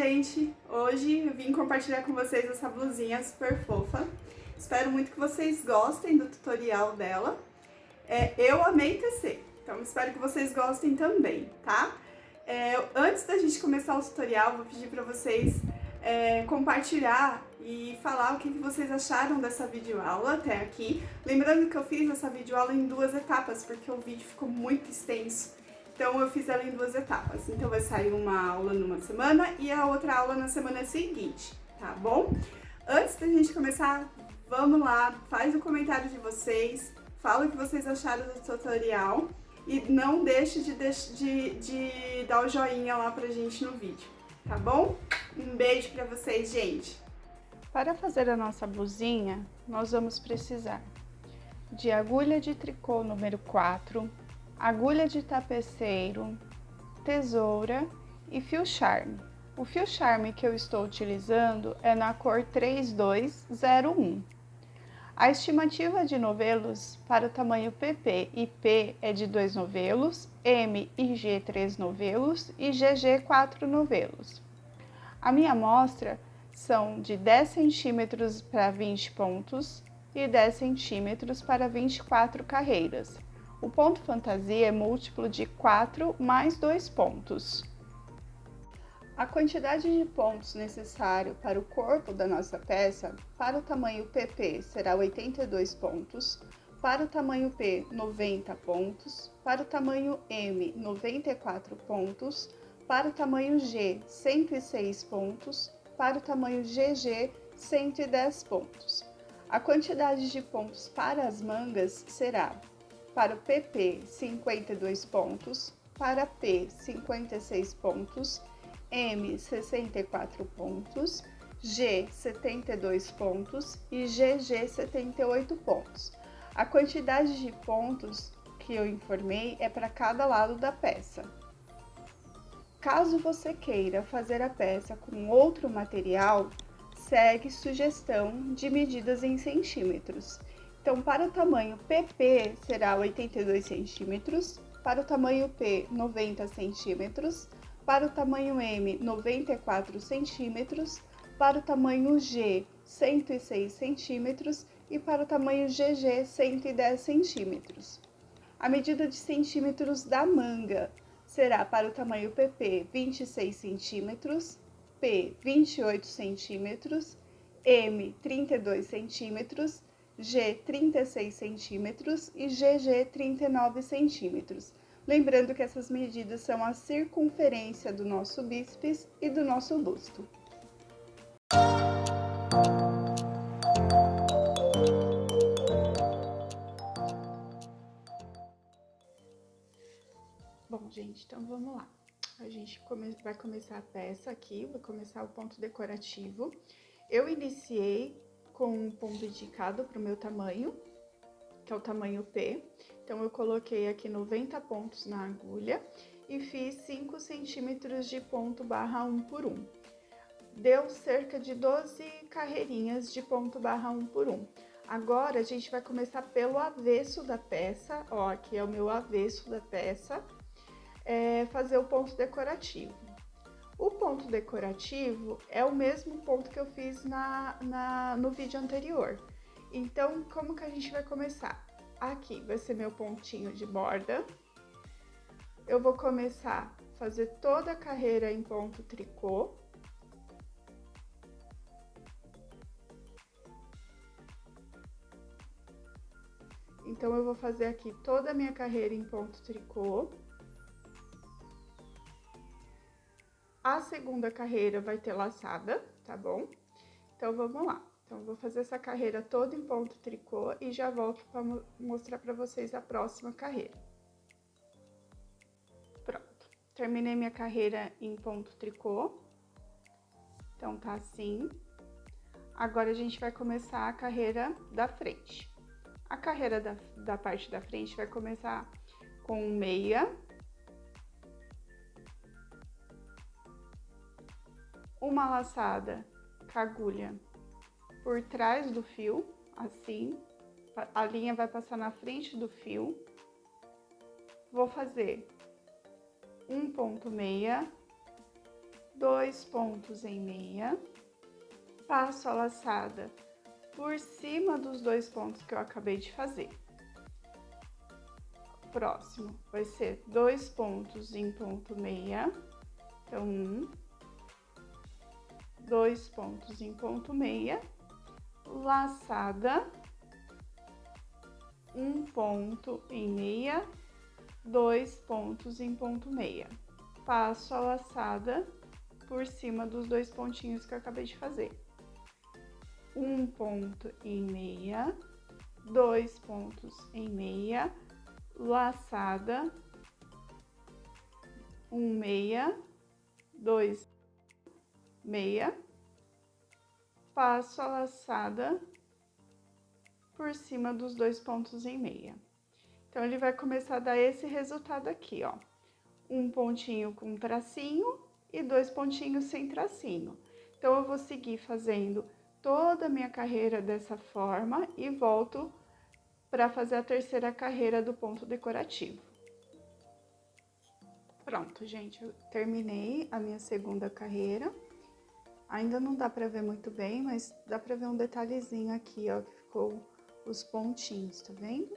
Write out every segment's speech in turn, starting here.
gente! Hoje eu vim compartilhar com vocês essa blusinha super fofa. Espero muito que vocês gostem do tutorial dela. Eu amei tecer, então espero que vocês gostem também, tá? Antes da gente começar o tutorial, vou pedir para vocês compartilhar e falar o que vocês acharam dessa videoaula até aqui. Lembrando que eu fiz essa videoaula em 2 etapas, porque o vídeo ficou muito extenso. Então eu fiz ela em 2 etapas. Então vai sair uma aula numa semana e a outra aula na semana seguinte, tá bom? Antes da gente começar, vamos lá, faz o comentário de vocês, fala o que vocês acharam do tutorial e não deixe de dar o joinha lá pra gente no vídeo, tá bom? Um beijo pra vocês, gente! Para fazer a nossa blusinha, nós vamos precisar de agulha de tricô número 4, agulha de tapeceiro, tesoura e fio charme. O fio charme que eu estou utilizando é na cor 3201. A estimativa de novelos para o tamanho PP e P é de 2 novelos, M e G 3 novelos e GG 4 novelos. A minha amostra são de 10 centímetros para 20 pontos e 10 centímetros para 24 carreiras. O ponto fantasia é múltiplo de 4 mais 2 pontos. A quantidade de pontos necessário para o corpo da nossa peça, para o tamanho PP será 82 pontos, para o tamanho P 90 pontos, para o tamanho M 94 pontos, para o tamanho G 106 pontos, para o tamanho GG 110 pontos. A quantidade de pontos para as mangas será: para o PP 52 pontos, para P 56 pontos, M 64 pontos, G 72 pontos e GG 78 pontos. A quantidade de pontos que eu informei é para cada lado da peça. Caso você queira fazer a peça com outro material, segue sugestão de medidas em centímetros. Então, para o tamanho PP será 82 centímetros, para o tamanho P 90 centímetros, para o tamanho M 94 centímetros, para o tamanho G 106 centímetros e para o tamanho GG 110 centímetros. A medida de centímetros da manga será para o tamanho PP 26 centímetros, P 28 centímetros, M 32 centímetros, G 36 centímetros e GG 39 centímetros. Lembrando que essas medidas são a circunferência do nosso bíceps e do nosso busto. Bom, gente, então vamos lá. A gente vai começar a peça aqui, vai começar o ponto decorativo. Eu iniciei com um ponto indicado para o meu tamanho, que é o tamanho P. Então, eu coloquei aqui 90 pontos na agulha e fiz 5 centímetros de ponto barra 1 por 1. Deu cerca de 12 carreirinhas de ponto barra 1 por 1. Agora, a gente vai começar pelo avesso da peça, ó, aqui é o meu avesso da peça, fazer o ponto decorativo. O ponto decorativo é o mesmo ponto que eu fiz no vídeo anterior. Então, como que a gente vai começar? Aqui vai ser meu pontinho de borda. Eu vou começar a fazer toda a carreira em ponto tricô. Então, eu vou fazer aqui toda a minha carreira em ponto tricô. A segunda carreira vai ter laçada, tá bom? Então, vamos lá. Então, eu vou fazer essa carreira toda em ponto tricô e já volto para mostrar para vocês a próxima carreira. Pronto. Terminei minha carreira em ponto tricô. Então, tá assim. Agora, a gente vai começar a carreira da frente. A carreira da parte da frente vai começar com meia, uma laçada com a agulha por trás do fio, assim, a linha vai passar na frente do fio. Vou fazer um ponto meia, 2 pontos em meia, passo a laçada por cima dos 2 pontos que eu acabei de fazer. Próximo vai ser 2 pontos em ponto meia, então 2 pontos em ponto meia, laçada, 1 ponto em meia, 2 pontos em ponto meia. Passo a laçada por cima dos 2 pontinhos que eu acabei de fazer. 1 ponto em meia, 2 pontos em meia, laçada, 1 meia, 2 meia, passo a laçada por cima dos 2 pontos em meia. Então, ele vai começar a dar esse resultado aqui, ó. Um pontinho com tracinho e 2 pontinhos sem tracinho. Então, eu vou seguir fazendo toda a minha carreira dessa forma e volto para fazer a terceira carreira do ponto decorativo. Pronto, gente, eu terminei a minha segunda carreira. Ainda não dá para ver muito bem, mas dá para ver um detalhezinho aqui, ó, que ficou os pontinhos, tá vendo?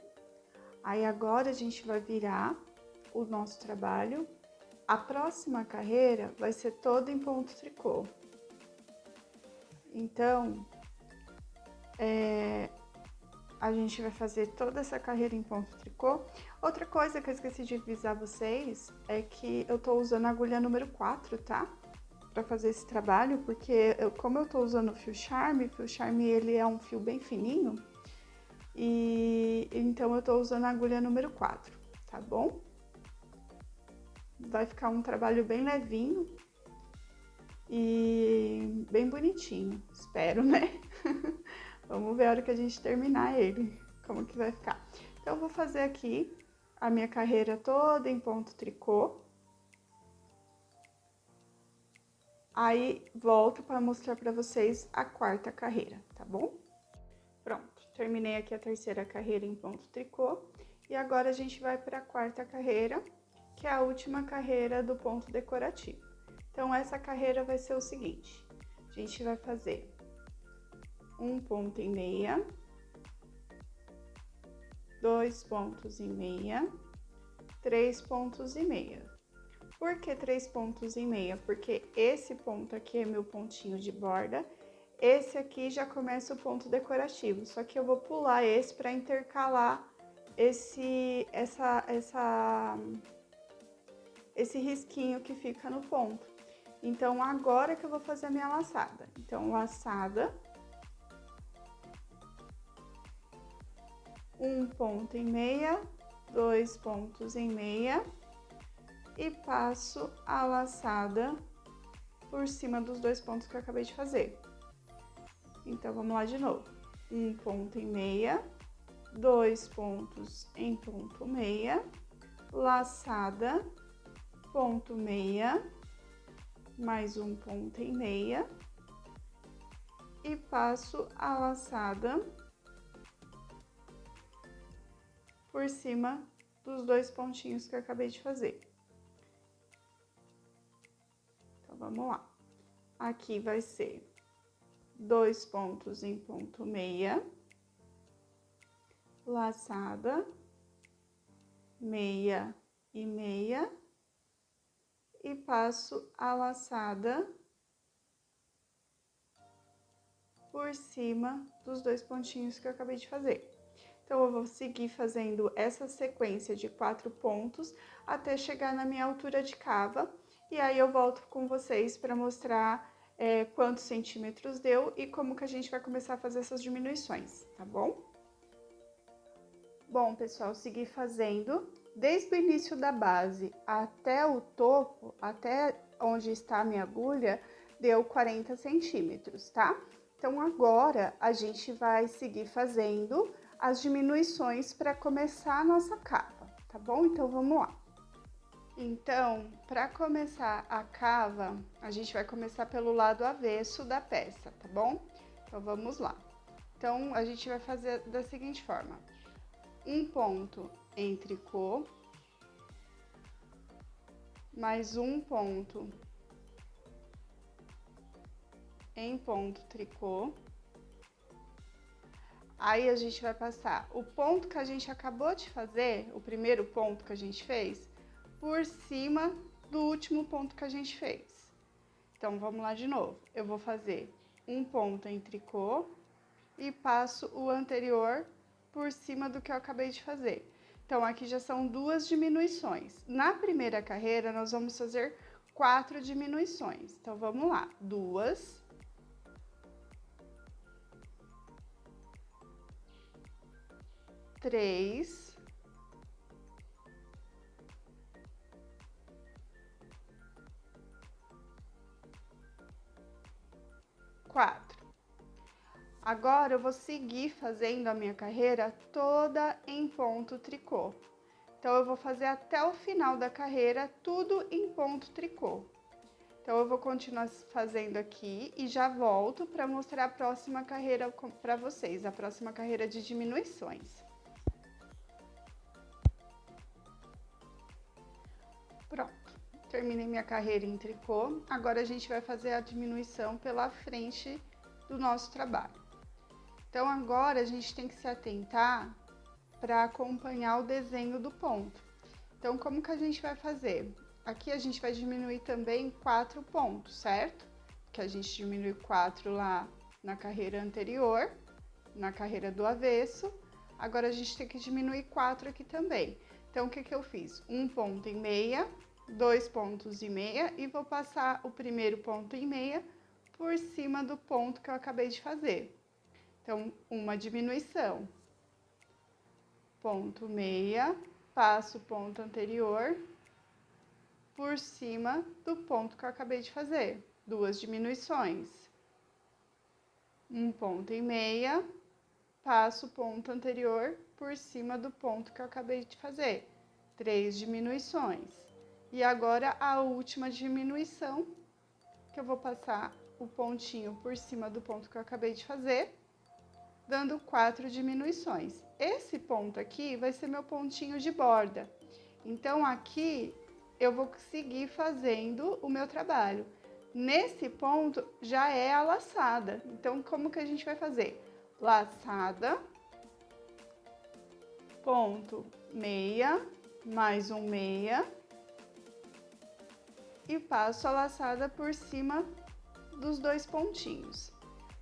Aí agora a gente vai virar o nosso trabalho. A próxima carreira vai ser toda em ponto tricô. Então, a gente vai fazer toda essa carreira em ponto tricô. Outra coisa que eu esqueci de avisar vocês é que eu tô usando a agulha número 4, tá? Pra fazer esse trabalho, porque como eu tô usando o fio Charme ele é um fio bem fininho, e então eu tô usando a agulha número 4, tá bom? Vai ficar um trabalho bem levinho e bem bonitinho, espero, né? Vamos ver a hora que a gente terminar ele, como que vai ficar. Então, eu vou fazer aqui a minha carreira toda em ponto tricô. Aí, volto para mostrar para vocês a quarta carreira, tá bom? Pronto, terminei aqui a terceira carreira em ponto tricô. E agora a gente vai para a quarta carreira, que é a última carreira do ponto decorativo. Então, essa carreira vai ser o seguinte: a gente vai fazer um ponto em meia, 2 pontos em meia, 3 pontos e meia. Por que 3 pontos e meia? Porque esse ponto aqui é meu pontinho de borda, esse aqui já começa o ponto decorativo, só que eu vou pular esse para intercalar esse risquinho que fica no ponto. Então, agora que eu vou fazer a minha laçada. Então, laçada, 1 ponto em meia, 2 pontos em meia, e passo a laçada por cima dos 2 pontos que eu acabei de fazer. Então, vamos lá de novo. 1 ponto em meia, 2 pontos em ponto meia, laçada, ponto meia, mais 1 ponto em meia, e passo a laçada por cima dos 2 pontinhos que eu acabei de fazer. Então, vamos lá. Aqui vai ser 2 pontos em ponto meia, laçada, meia e meia, e passo a laçada por cima dos 2 pontinhos que eu acabei de fazer. Então, eu vou seguir fazendo essa sequência de 4 pontos até chegar na minha altura de cava. E aí, eu volto com vocês para mostrar quantos centímetros deu e como que a gente vai começar a fazer essas diminuições, tá bom? Bom, pessoal, segui fazendo desde o início da base até o topo, até onde está a minha agulha, deu 40 centímetros, tá? Então, agora, a gente vai seguir fazendo as diminuições para começar a nossa cava, tá bom? Então, vamos lá. Então, para começar a cava, a gente vai começar pelo lado avesso da peça, tá bom? Então, vamos lá. Então, a gente vai fazer da seguinte forma: um ponto em tricô, mais um ponto em ponto tricô. Aí a gente vai passar o ponto que a gente acabou de fazer, o primeiro ponto que a gente fez, por cima do último ponto que a gente fez. Então, vamos lá de novo. Eu vou fazer um ponto em tricô e passo o anterior por cima do que eu acabei de fazer. Então, aqui já são 2 diminuições. Na primeira carreira, nós vamos fazer 4 diminuições. Então, vamos lá. 2, 3, 4. Agora, eu vou seguir fazendo a minha carreira toda em ponto tricô. Então, eu vou fazer até o final da carreira tudo em ponto tricô. Então, eu vou continuar fazendo aqui e já volto para mostrar a próxima carreira para vocês, a próxima carreira de diminuições. Pronto, terminei minha carreira em tricô. Agora, a gente vai fazer a diminuição pela frente do nosso trabalho. Então, agora a gente tem que se atentar para acompanhar o desenho do ponto. Então, como que a gente vai fazer? Aqui a gente vai diminuir também 4 pontos, certo? Que a gente diminuiu 4 lá na carreira anterior, na carreira do avesso. Agora a gente tem que diminuir 4 aqui também. Então, o que que eu fiz? Um ponto em meia, 2 pontos em meia e vou passar o primeiro ponto em meia por cima do ponto que eu acabei de fazer. Então, uma diminuição. Ponto meia, passo o ponto anterior por cima do ponto que eu acabei de fazer. 2 diminuições. Um ponto em meia, passo o ponto anterior por cima do ponto que eu acabei de fazer. 3 diminuições. E agora a última diminuição, que eu vou passar o pontinho por cima do ponto que eu acabei de fazer, dando 4 diminuições. Esse ponto aqui vai ser meu pontinho de borda. Então, aqui eu vou seguir fazendo o meu trabalho. Nesse ponto já é a laçada. Então, como que a gente vai fazer? Laçada, ponto meia, mais um meia, e passo a laçada por cima dos 2 pontinhos,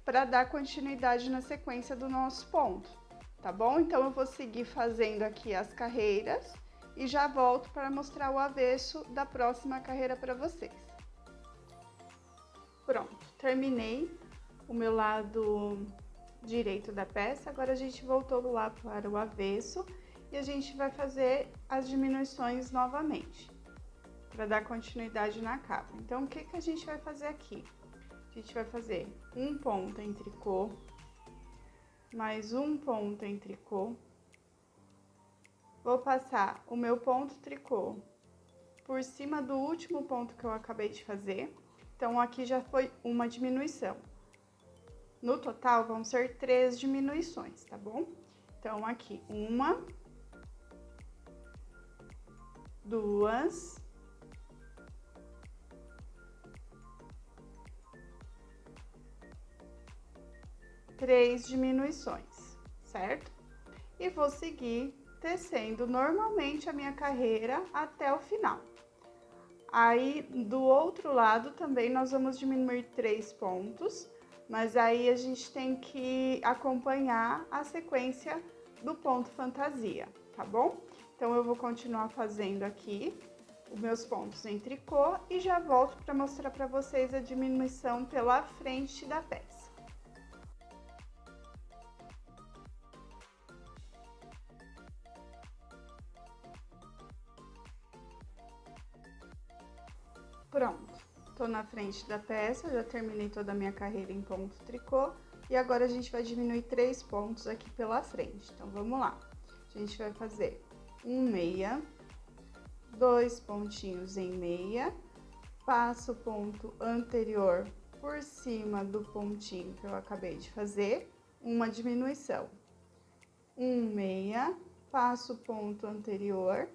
para dar continuidade na sequência do nosso ponto, tá bom? Então, eu vou seguir fazendo aqui as carreiras e já volto para mostrar o avesso da próxima carreira para vocês. Pronto, terminei o meu lado direito da peça, agora a gente voltou lá para o avesso e a gente vai fazer as diminuições novamente, para dar continuidade na capa. Então, o que que a gente vai fazer aqui? A gente vai fazer um ponto em tricô, mais um ponto em tricô. Vou passar o meu ponto tricô por cima do último ponto que eu acabei de fazer. Então, aqui já foi uma diminuição. No total, vão ser 3 diminuições, tá bom? Então, aqui, 1, 2, 3 diminuições, certo? E vou seguir tecendo normalmente a minha carreira até o final. Aí, do outro lado também nós vamos diminuir 3 pontos, mas aí a gente tem que acompanhar a sequência do ponto fantasia, tá bom? Então, eu vou continuar fazendo aqui os meus pontos em tricô e já volto para mostrar para vocês a diminuição pela frente da peça. Pronto, tô na frente da peça, já terminei toda a minha carreira em ponto tricô e agora a gente vai diminuir 3 pontos aqui pela frente. Então, vamos lá. A gente vai fazer um meia, 2 pontinhos em meia, passo o ponto anterior por cima do pontinho que eu acabei de fazer, uma diminuição. Um meia, passo o ponto anterior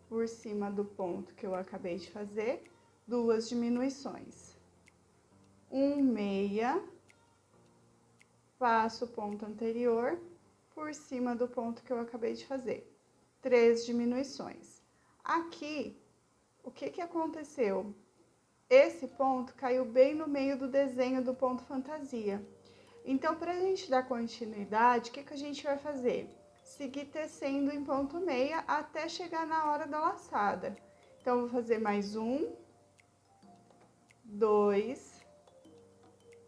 por cima do ponto que eu acabei de fazer, 2 diminuições. um meia, passo o ponto anterior por cima do ponto que eu acabei de fazer. 3 diminuições. Aqui, o que aconteceu? Esse ponto caiu bem no meio do desenho do ponto fantasia. Então, para a gente dar continuidade, o que a gente vai fazer? Seguir tecendo em ponto meia até chegar na hora da laçada. Então, vou fazer mais 1, 2,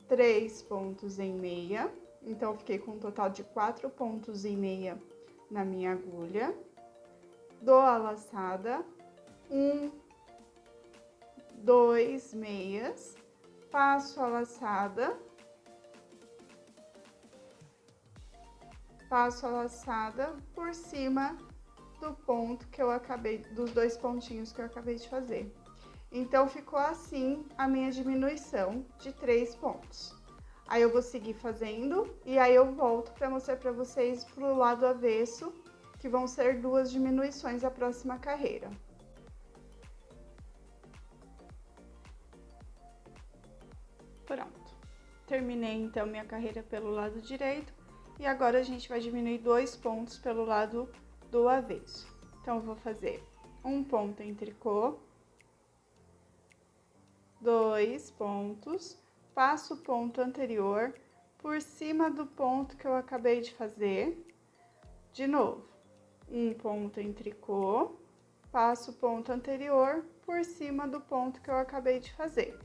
3 pontos em meia. Então, eu fiquei com um total de 4 pontos em meia na minha agulha. Dou a laçada, 1, 2 meias, passo a laçada, por cima do ponto que eu acabei, dos 2 pontinhos que eu acabei de fazer. Então, ficou assim a minha diminuição de 3 pontos. Aí, eu vou seguir fazendo e aí eu volto para mostrar para vocês pro lado avesso, que vão ser 2 diminuições a próxima carreira. Pronto. Terminei, então, minha carreira pelo lado direito. E agora, a gente vai diminuir 2 pontos pelo lado do avesso. Então, eu vou fazer um ponto em tricô, 2 pontos, passo o ponto anterior por cima do ponto que eu acabei de fazer. De novo, um ponto em tricô, passo o ponto anterior por cima do ponto que eu acabei de fazer.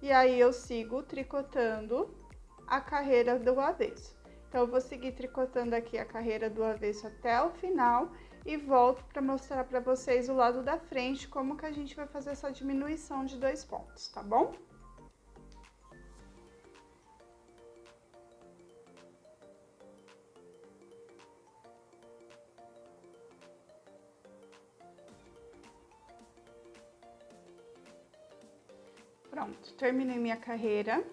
E aí, eu sigo tricotando a carreira do avesso. Então, eu vou seguir tricotando aqui a carreira do avesso até o final e volto para mostrar para vocês o lado da frente, como que a gente vai fazer essa diminuição de 2 pontos, tá bom? Pronto, terminei minha carreira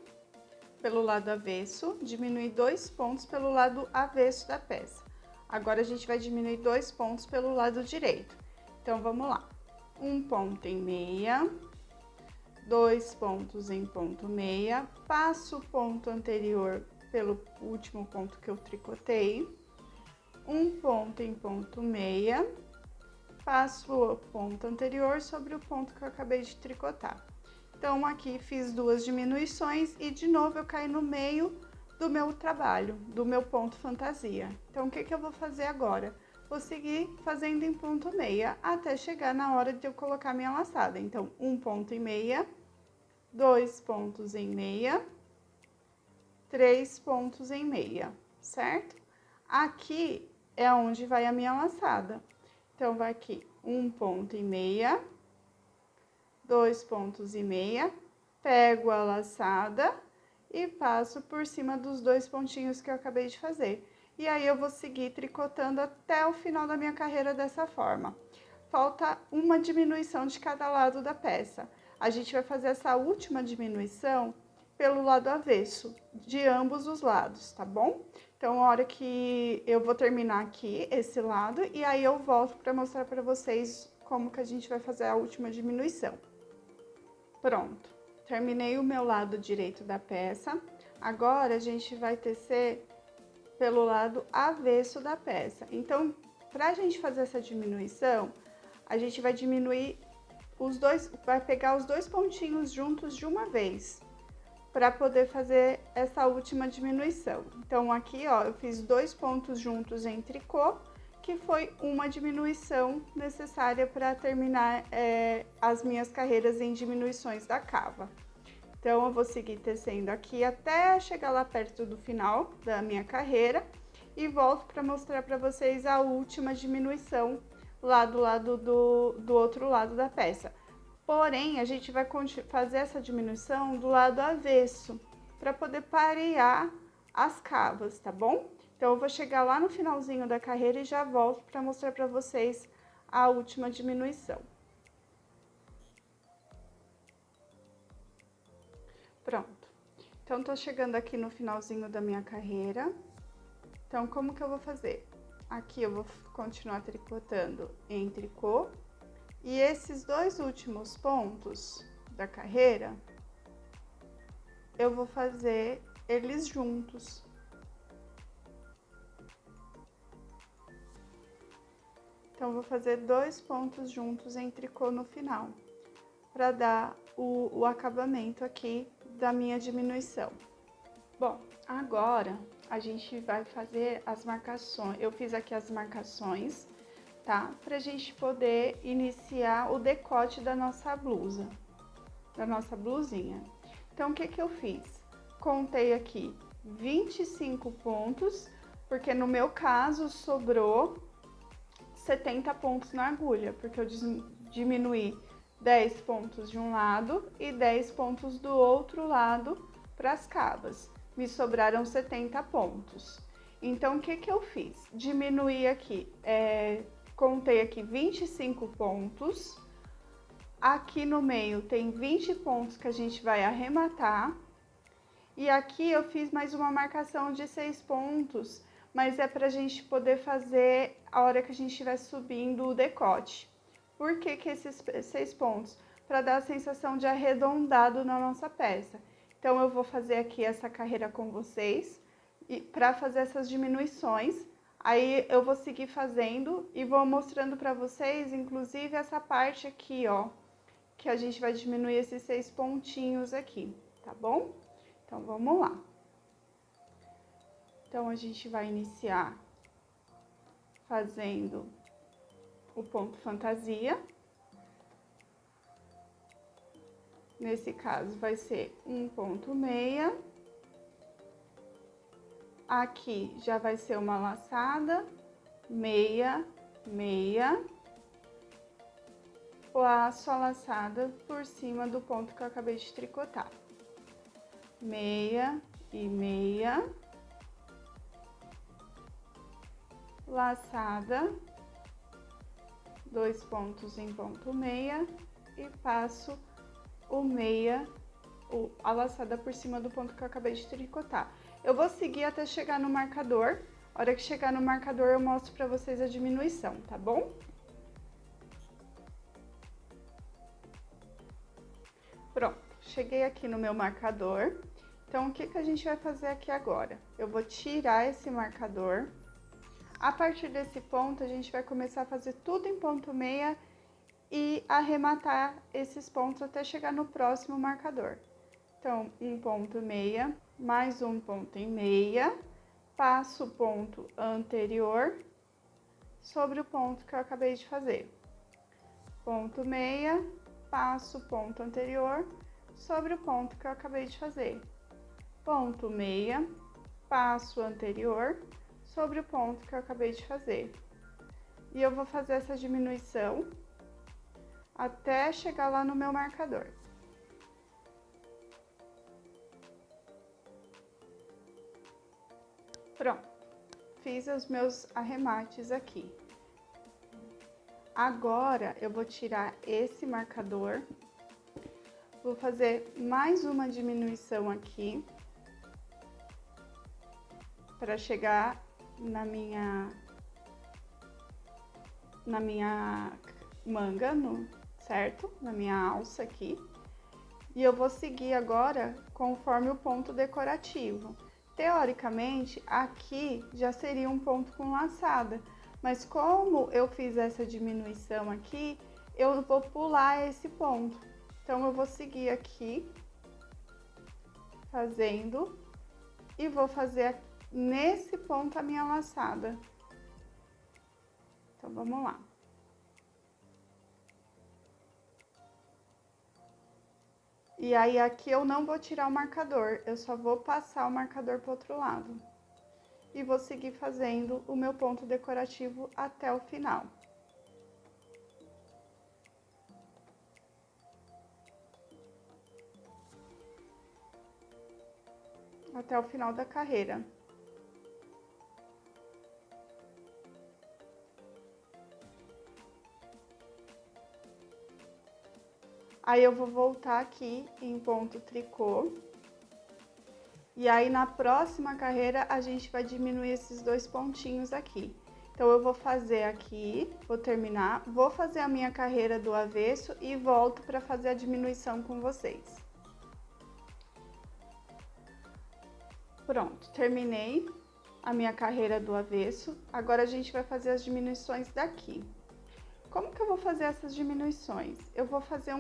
pelo lado avesso, diminui 2 pontos pelo lado avesso da peça. Agora, a gente vai diminuir 2 pontos pelo lado direito. Então, vamos lá. Um ponto em meia, 2 pontos em ponto meia, passo o ponto anterior pelo último ponto que eu tricotei, um ponto em ponto meia, passo o ponto anterior sobre o ponto que eu acabei de tricotar. Então, aqui fiz 2 diminuições e, de novo, eu caí no meio do meu trabalho, do meu ponto fantasia. Então, o que eu vou fazer agora? Vou seguir fazendo em ponto meia até chegar na hora de eu colocar minha laçada. Então, um ponto em meia, 2 pontos em meia, 3 pontos em meia, certo? Aqui é onde vai a minha laçada. Então, vai aqui um ponto em meia, 2 pontos e meia, pego a laçada e passo por cima dos 2 pontinhos que eu acabei de fazer. E aí, eu vou seguir tricotando até o final da minha carreira dessa forma. Falta uma diminuição de cada lado da peça. A gente vai fazer essa última diminuição pelo lado avesso, de ambos os lados, tá bom? Então, a hora que eu vou terminar aqui esse lado, e aí eu volto para mostrar para vocês como que a gente vai fazer a última diminuição. Pronto, terminei o meu lado direito da peça. Agora, a gente vai tecer pelo lado avesso da peça. Então, pra gente fazer essa diminuição, a gente vai diminuir os dois, vai pegar os 2 pontinhos juntos de uma vez, para poder fazer essa última diminuição. Então, aqui, ó, eu fiz 2 pontos juntos em tricô, que foi uma diminuição necessária para terminar as minhas carreiras em diminuições da cava. Então, eu vou seguir tecendo aqui até chegar lá perto do final da minha carreira e volto para mostrar para vocês a última diminuição lá do lado do outro lado da peça. Porém, a gente vai fazer essa diminuição do lado avesso, para poder parear as cavas, tá bom? Então, eu vou chegar lá no finalzinho da carreira e já volto para mostrar para vocês a última diminuição. Pronto. Então, tô chegando aqui no finalzinho da minha carreira. Então, como que eu vou fazer? Aqui eu vou continuar tricotando em tricô. E esses 2 últimos pontos da carreira, eu vou fazer eles juntos. Então, vou fazer 2 pontos juntos em tricô no final, para dar o acabamento aqui da minha diminuição. Bom, agora a gente vai fazer as marcações. Eu fiz aqui as marcações, tá? Pra gente poder iniciar o decote da nossa blusa, da nossa blusinha. Então, o que que eu fiz? Contei aqui 25 pontos, porque no meu caso sobrou 70 pontos na agulha, porque eu diminuí 10 pontos de um lado e 10 pontos do outro lado para as cabas. Me sobraram 70 pontos. Então, o que que eu fiz? Diminuí aqui, contei aqui 25 pontos. Aqui no meio tem 20 pontos que a gente vai arrematar. E aqui eu fiz mais uma marcação de 6 pontos, mas é pra gente poder fazer a hora que a gente estiver subindo o decote. Por que que esses 6 pontos? Para dar a sensação de arredondado na nossa peça. Então, eu vou fazer aqui essa carreira com vocês, e para fazer essas diminuições. Aí, eu vou seguir fazendo e vou mostrando para vocês, inclusive, essa parte aqui, ó, que a gente vai diminuir esses 6 pontinhos aqui, tá bom? Então, vamos lá. Então, a gente vai iniciar fazendo o ponto fantasia. Nesse caso, vai ser 1,6. Aqui já vai ser uma laçada, meia, meia. Laço a laçada por cima do ponto que eu acabei de tricotar. Meia e meia. Laçada, 2 pontos em ponto meia e passo o meia, a laçada por cima do ponto que eu acabei de tricotar. Eu vou seguir até chegar no marcador. A hora que chegar no marcador, eu mostro pra vocês a diminuição, tá bom? Pronto, cheguei aqui no meu marcador. Então, o que que a gente vai fazer aqui agora? Eu vou tirar esse marcador. A partir desse ponto, a gente vai começar a fazer tudo em ponto meia e arrematar esses pontos até chegar no próximo marcador. Então, um ponto meia, mais um ponto em meia, passo o ponto anterior sobre o ponto que eu acabei de fazer. Ponto meia, passo o ponto anterior sobre o ponto que eu acabei de fazer. Ponto meia, passo anterior sobre o ponto que eu acabei de fazer. E eu vou fazer essa diminuição até chegar lá no meu marcador. Pronto, fiz os meus arremates aqui. Agora, eu vou tirar esse marcador, vou fazer mais uma diminuição aqui, para chegar na minha manga, certo? Na minha alça aqui. E eu vou seguir agora conforme o ponto decorativo. Teoricamente, aqui já seria um ponto com laçada, mas como eu fiz essa diminuição aqui, eu vou pular esse ponto. Então, eu vou seguir aqui, fazendo, e vou fazer nesse ponto a minha laçada. Então, vamos lá. E aí, aqui eu não vou tirar o marcador, eu só vou passar o marcador pro outro lado. E vou seguir fazendo o meu ponto decorativo até o final. Até o final da carreira. Aí, eu vou voltar aqui em ponto tricô. E aí, na próxima carreira, a gente vai diminuir esses 2 pontinhos aqui. Então, eu vou fazer aqui, vou terminar, vou fazer a minha carreira do avesso e volto para fazer a diminuição com vocês. Pronto, terminei a minha carreira do avesso. Agora a gente vai fazer as diminuições daqui. Como que eu vou fazer essas diminuições? Eu vou fazer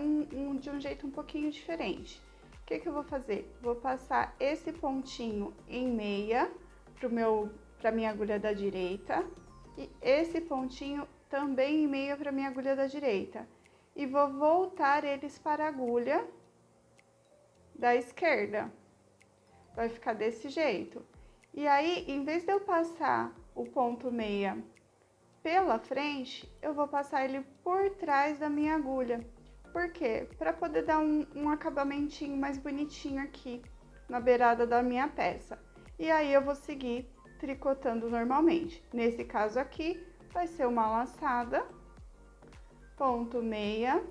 de um jeito um pouquinho diferente. O que eu vou fazer? Vou passar esse pontinho em meia para minha agulha da direita e esse pontinho também em meia para minha agulha da direita. E vou voltar eles para a agulha da esquerda. Vai ficar desse jeito. E aí, em vez de eu passar o ponto meia pela frente, eu vou passar ele por trás da minha agulha. Por quê? Para poder dar um acabamentinho mais bonitinho aqui na beirada da minha peça. E aí eu vou seguir tricotando normalmente. Nesse caso aqui, vai ser uma laçada, ponto meia,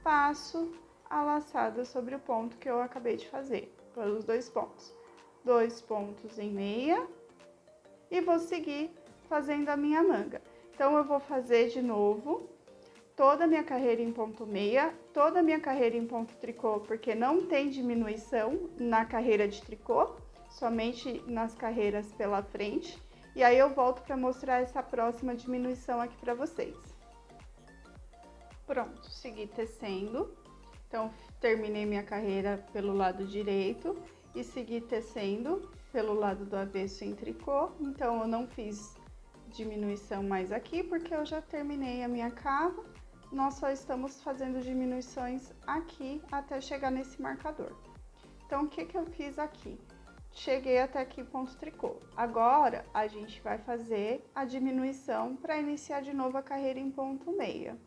passo a laçada sobre o ponto que eu acabei de fazer, pelos 2 pontos. 2 pontos em meia e vou seguir fazendo a minha manga. Então, eu vou fazer de novo toda a minha carreira em ponto meia, toda a minha carreira em ponto tricô, porque não tem diminuição na carreira de tricô, somente nas carreiras pela frente. E aí, eu volto para mostrar essa próxima diminuição aqui para vocês. Pronto, segui tecendo. Então, terminei minha carreira pelo lado direito e segui tecendo pelo lado do avesso em tricô. Então, eu não fiz diminuição mais aqui, porque eu já terminei a minha cava. Nós só estamos fazendo diminuições aqui até chegar nesse marcador. Então, o que eu fiz aqui? Cheguei até aqui ponto tricô. Agora, a gente vai fazer a diminuição para iniciar de novo a carreira em ponto meia.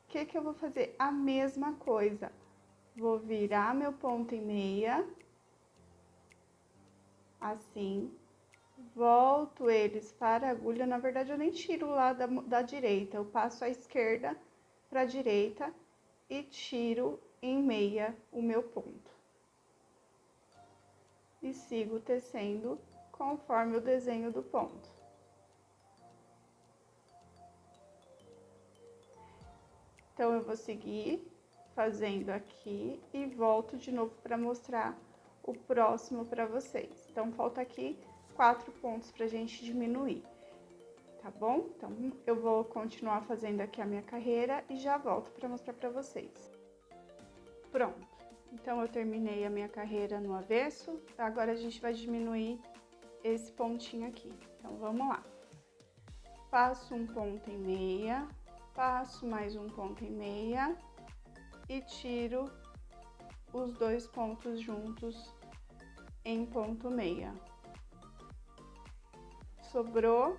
O que eu vou fazer? A mesma coisa. Vou virar meu ponto em meia, assim, volto eles para a agulha. Na verdade, eu nem tiro lá da direita, eu passo a esquerda para a direita e tiro em meia o meu ponto. E sigo tecendo conforme o desenho do ponto. Então, eu vou seguir fazendo aqui e volto de novo para mostrar o próximo para vocês. Então, falta aqui 4 pontos pra gente diminuir, tá bom? Então, eu vou continuar fazendo aqui a minha carreira e já volto para mostrar para vocês. Pronto. Então, eu terminei a minha carreira no avesso. Agora, a gente vai diminuir esse pontinho aqui. Então, vamos lá. Passo um ponto em meia, passo mais um ponto em meia e tiro os 2 pontos juntos em ponto meia. Sobrou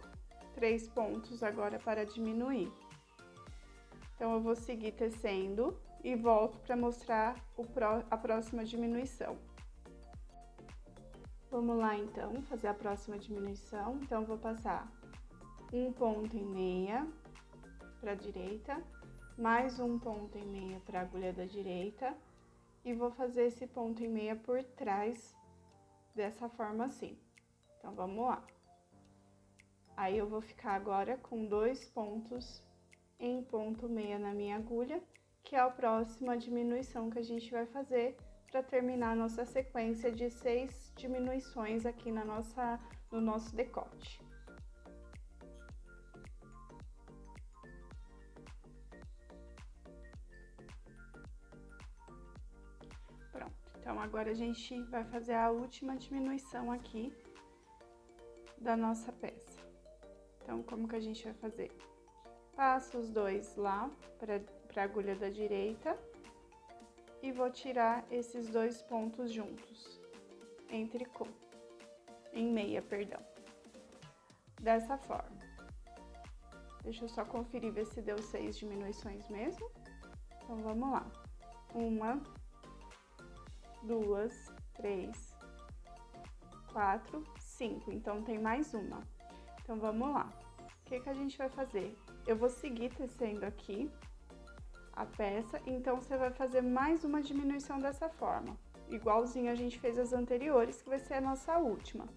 3 pontos agora para diminuir. Então, eu vou seguir tecendo e volto para mostrar a próxima diminuição. Vamos lá, então, fazer a próxima diminuição. Então, eu vou passar um ponto em meia para a direita, mais um ponto em meia para a agulha da direita e vou fazer esse ponto em meia por trás dessa forma assim. Então, vamos lá. Aí, eu vou ficar agora com 2 pontos em ponto meia na minha agulha, que é a próxima diminuição que a gente vai fazer para terminar a nossa sequência de 6 diminuições aqui no nosso decote. Pronto, então agora a gente vai fazer a última diminuição aqui da nossa peça. Então, como que a gente vai fazer? Passo os 2 lá para a agulha da direita e vou tirar esses 2 pontos juntos em tricô, em meia, perdão. Dessa forma. Deixa eu só conferir, ver se deu 6 diminuições mesmo. Então, vamos lá. 1, 2, 3, 4, 5. Então, tem mais uma. Então, vamos lá. O que a gente vai fazer? Eu vou seguir tecendo aqui a peça, então você vai fazer mais uma diminuição dessa forma, igualzinho a gente fez as anteriores, que vai ser a nossa última.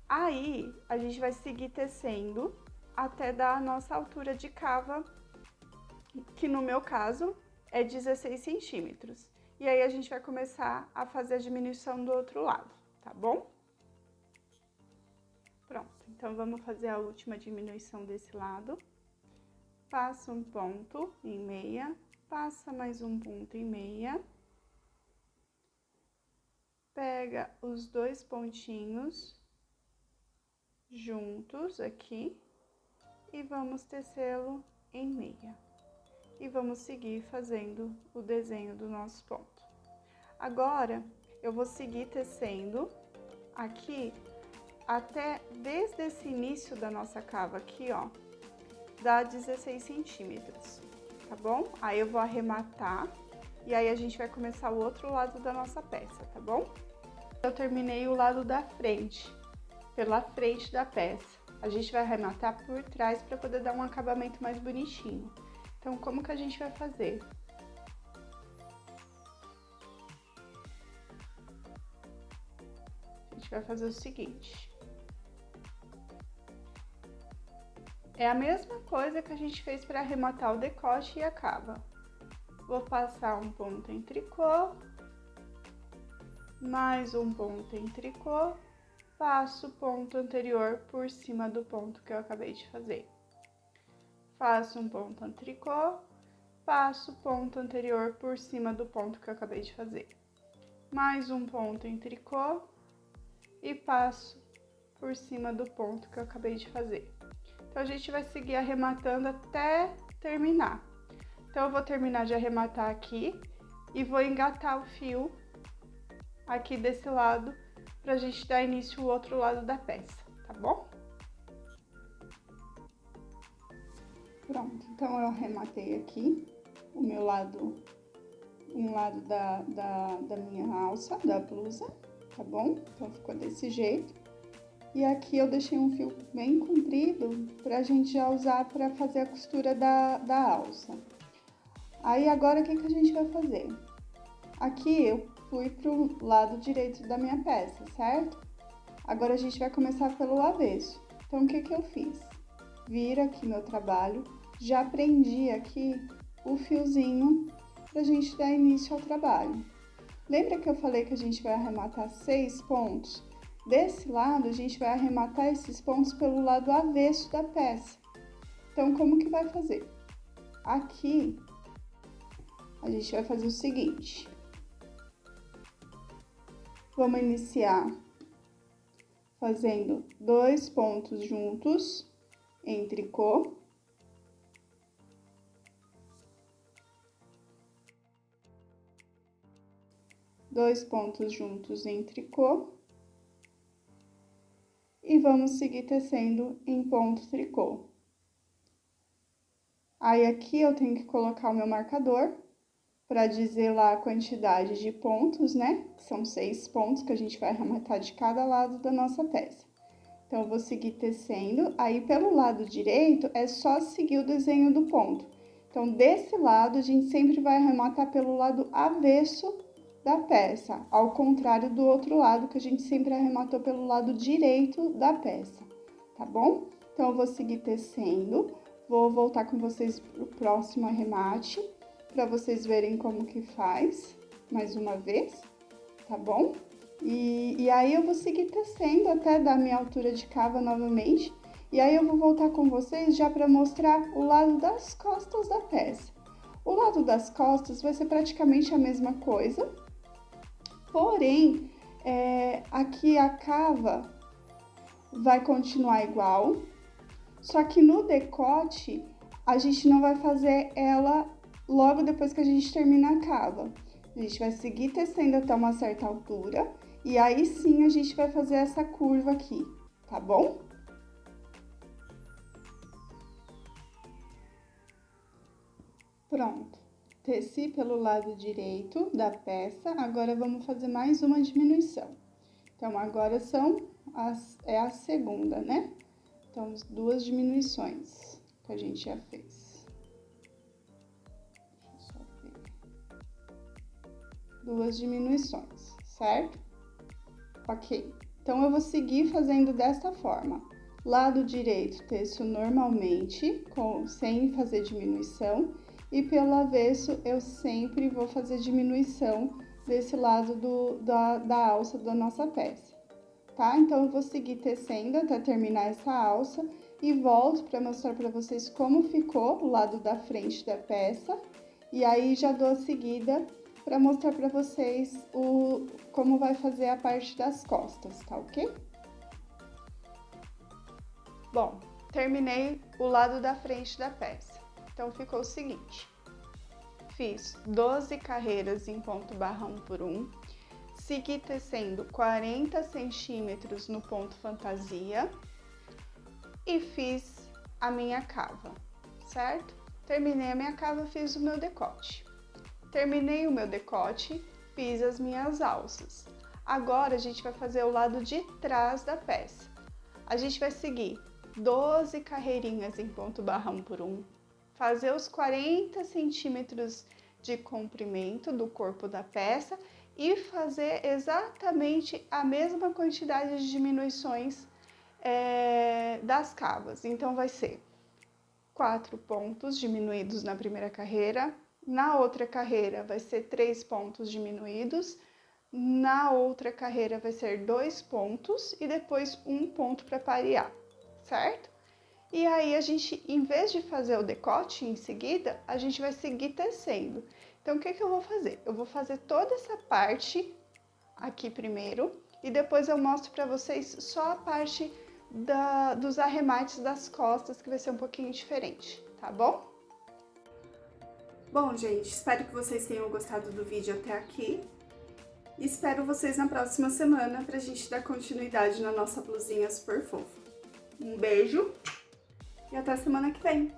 Aí, a gente vai seguir tecendo até dar a nossa altura de cava, que no meu caso é 16 centímetros. E aí a gente vai começar a fazer a diminuição do outro lado, tá bom? Pronto, então vamos fazer a última diminuição desse lado. Passa um ponto em meia, passa mais um ponto em meia. Pega os dois pontinhos juntos aqui e vamos tecê-lo em meia. E vamos seguir fazendo o desenho do nosso ponto. Agora, eu vou seguir tecendo aqui até desde esse início da nossa cava aqui, ó, dá 16 centímetros, tá bom? Aí eu vou arrematar e aí a gente vai começar o outro lado da nossa peça, tá bom? Eu terminei o lado da frente, pela frente da peça. A gente vai arrematar por trás para poder dar um acabamento mais bonitinho. Então, como que a gente vai fazer? A gente vai fazer o seguinte. É a mesma coisa que a gente fez para arrematar o decote e a cava. Vou passar um ponto em tricô, mais um ponto em tricô, passo o ponto anterior por cima do ponto que eu acabei de fazer. Faço um ponto em tricô, passo o ponto anterior por cima do ponto que eu acabei de fazer. Mais um ponto em tricô e passo por cima do ponto que eu acabei de fazer. Então, a gente vai seguir arrematando até terminar. Então, eu vou terminar de arrematar aqui e vou engatar o fio aqui desse lado pra gente dar início ao outro lado da peça, tá bom? Pronto, então eu arrematei aqui o meu lado, um lado da minha alça, da blusa, tá bom? Então, ficou desse jeito. E aqui eu deixei um fio bem comprido pra gente já usar pra fazer a costura da alça. Aí, agora, o que a gente vai fazer? Aqui eu fui pro lado direito da minha peça, certo? Agora, a gente vai começar pelo avesso. Então, o que eu fiz? Vira aqui meu trabalho, já prendi aqui o fiozinho pra gente dar início ao trabalho. Lembra que eu falei que a gente vai arrematar 6 pontos? Desse lado, a gente vai arrematar esses pontos pelo lado avesso da peça. Então, como que vai fazer? Aqui, a gente vai fazer o seguinte. Vamos iniciar fazendo 2 pontos juntos em tricô. Dois pontos juntos em tricô. E vamos seguir tecendo em ponto tricô. Aí, aqui eu tenho que colocar o meu marcador para dizer lá a quantidade de pontos, né? Que são 6 pontos que a gente vai arrematar de cada lado da nossa peça. Então, eu vou seguir tecendo. Aí, pelo lado direito, é só seguir o desenho do ponto. Então, desse lado, a gente sempre vai arrematar pelo lado avesso da peça, ao contrário do outro lado, que a gente sempre arrematou pelo lado direito da peça, tá bom? Então, eu vou seguir tecendo, vou voltar com vocês pro próximo arremate, para vocês verem como que faz, mais uma vez, tá bom? E aí, eu vou seguir tecendo até dar minha altura de cava novamente, e aí eu vou voltar com vocês já para mostrar o lado das costas da peça. O lado das costas vai ser praticamente a mesma coisa, porém, aqui a cava vai continuar igual, só que no decote, a gente não vai fazer ela logo depois que a gente termina a cava. A gente vai seguir tecendo até uma certa altura, e aí sim a gente vai fazer essa curva aqui, tá bom? Pronto. Teci pelo lado direito da peça, agora vamos fazer mais uma diminuição. Então, agora é a segunda, né? Então, 2 diminuições que a gente já fez. Deixa eu só ver. 2 diminuições, certo? Ok. Então, eu vou seguir fazendo desta forma. Lado direito, teço normalmente, sem fazer diminuição. e pelo avesso eu sempre vou fazer diminuição desse lado da alça da nossa peça, tá? Então, eu vou seguir tecendo até terminar essa alça e volto para mostrar para vocês como ficou o lado da frente da peça, e aí já dou a seguida para mostrar para vocês como vai fazer a parte das costas, tá ok? Bom, terminei o lado da frente da peça. Então, ficou o seguinte. Fiz 12 carreiras em ponto barra 1 por 1. Segui tecendo 40 centímetros no ponto fantasia. E fiz a minha cava, certo? Terminei a minha cava, fiz o meu decote. Terminei o meu decote, fiz as minhas alças. Agora, a gente vai fazer o lado de trás da peça. A gente vai seguir 12 carreirinhas em ponto barra 1 por 1, fazer os 40 centímetros de comprimento do corpo da peça e fazer exatamente a mesma quantidade de diminuições das cavas. Então, vai ser 4 pontos diminuídos na primeira carreira, na outra carreira vai ser 3 pontos diminuídos, na outra carreira vai ser 2 pontos e depois 1 ponto para parear, certo? E aí, a gente, em vez de fazer o decote em seguida, a gente vai seguir tecendo. Então, o que eu vou fazer? Eu vou fazer toda essa parte aqui primeiro e depois eu mostro para vocês só a parte dos arremates das costas, que vai ser um pouquinho diferente, tá bom? Bom, gente, espero que vocês tenham gostado do vídeo até aqui. Espero vocês na próxima semana pra gente dar continuidade na nossa blusinha super fofa. Um beijo e até semana que vem!